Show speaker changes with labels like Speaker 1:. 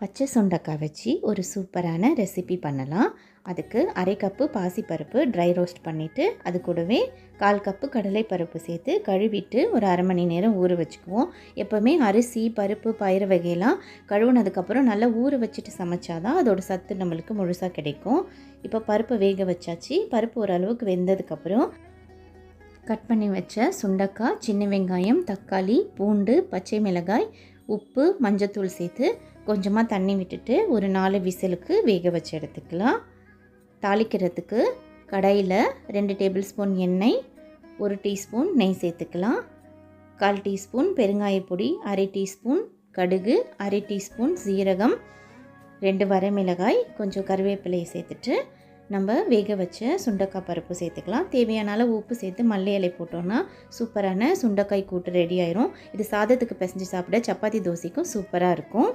Speaker 1: பச்சை சுண்டக்காய் வச்சு ஒரு சூப்பரான ரெசிபி பண்ணலாம். அதுக்கு அரை கப்பு பாசிப்பருப்பு ட்ரை ரோஸ்ட் பண்ணிவிட்டு அது கூடவே 1/4 கப்பு கடலைப்பருப்பு சேர்த்து கழுவிட்டு ஒரு அரை மணி நேரம் ஊற வச்சுக்குவோம். எப்போவுமே அரிசி பருப்பு பயிறு வகையெல்லாம் கழுவுனதுக்கப்புறம் நல்லா ஊற வச்சுட்டு சமைச்சாதான் அதோட சத்து நம்மளுக்கு முழுசாக கிடைக்கும். இப்போ பருப்பை வேக வச்சாச்சு. பருப்பு ஓரளவுக்கு வெந்ததுக்கப்புறம் கட் பண்ணி வச்ச சுண்டக்காய், சின்ன வெங்காயம், தக்காளி, பூண்டு, பச்சை மிளகாய், உப்பு, மஞ்சத்தூள் சேர்த்து கொஞ்சமாக தண்ணி விட்டுட்டு ஒரு 4 விசிலுக்கு வேக வச்சு எடுத்துக்கலாம். தாளிக்கிறதுக்கு கடாயில் 2 டேபிள் ஸ்பூன் எண்ணெய், 1 டீஸ்பூன் நெய் சேர்த்துக்கலாம். 1/4 டீஸ்பூன் பெருங்காயப்பொடி, அரை டீஸ்பூன் கடுகு, அரை டீஸ்பூன் சீரகம், 2 வரமிளகாய், கொஞ்சம் கருவேப்பிலையை சேர்த்துட்டு நம்ம வேக வச்ச சுண்டைக்காய் பருப்பு சேர்த்துக்கலாம். தேவையான அளவு உப்பு சேர்த்து மல்லி இலை போட்டோன்னா சூப்பரான சுண்டைக்காய் கூட்டு ரெடி ஆயிரும். இது சாதத்துக்கு பிசைஞ்சு சாப்பிட சப்பாத்தி தோசைக்கும் சூப்பராக இருக்கும்.